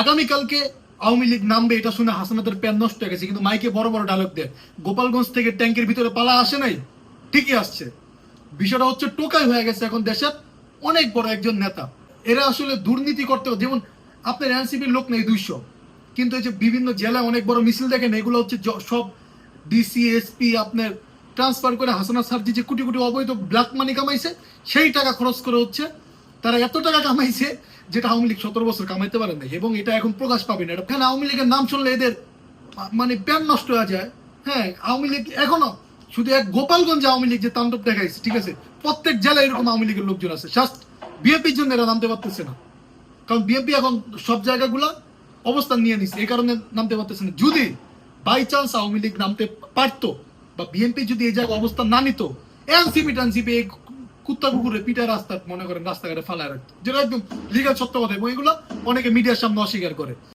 আগামীকালকে আওয়ামী লীগ নামবে এটা শুনে হাসনাতের প্যান নষ্ট হয়ে গেছে, কিন্তু মাইকে বড় বড় ডায়লগ দেয় গোপালগঞ্জ থেকে ট্যাঙ্কের ভিতরে পালা আসে নাই, ঠিকই আসছে। বিষয়টা হচ্ছে টোকাই হয়ে গেছে এখন দেশের অনেক বড় একজন নেতা। এরা আসলে দুর্নীতি করতে, যেমন আপনার এনসিপির লোক নেই 200, কিন্তু এই যে বিভিন্ন জেলায় অনেক বড় মিছিল দেখেন, এগুলো হচ্ছে সব ডিসি এসপি আপনার ট্রান্সফার করে হাসানা সার্জি যে কোটি কোটি অবৈধ ব্ল্যাক মানি কামাইছে সেই টাকা খরচ করে হচ্ছে। তারা এত টাকা কামাইছে যেটা আওয়ামী লীগ 17 বছর কামাইতে পারে না, এবং এটা এখন প্রকাশ পাবে না। এটা আওয়ামী লীগের নাম শুনলে এদের মানে প্যান নষ্ট হয়ে যায়। হ্যাঁ, আওয়ামী লীগ এখনো শুধু এক গোপালগঞ্জে আওয়ামী লীগ যে তাণ্ডব দেখাইছে, ঠিক আছে, প্রত্যেক জেলায় এরকম আওয়ামী লীগের লোকজন আছে। জাস্ট বিএনপির জন্য এরা নামতে পারতেছে না, কারণ বিএনপি এখন সব জায়গাগুলো অবস্থান নিয়ে নিচ্ছে, এই কারণে নামতে পারতেছে না। যদি বাই চান্স আওয়ামী লীগ নামতে পারতো বা বিএনপি যদি এই জায়গায় অবস্থান না নিত, এনসিপি টানসিপি এই কুত্তা কুকুরে পিঠা রাস্তা মনে করেন রাস্তাঘাটে ফালায় রাখতো, যেটা একদম লিগাল সত্য কথা, এবং এগুলো অনেকে মিডিয়ার সামনে অস্বীকার করে।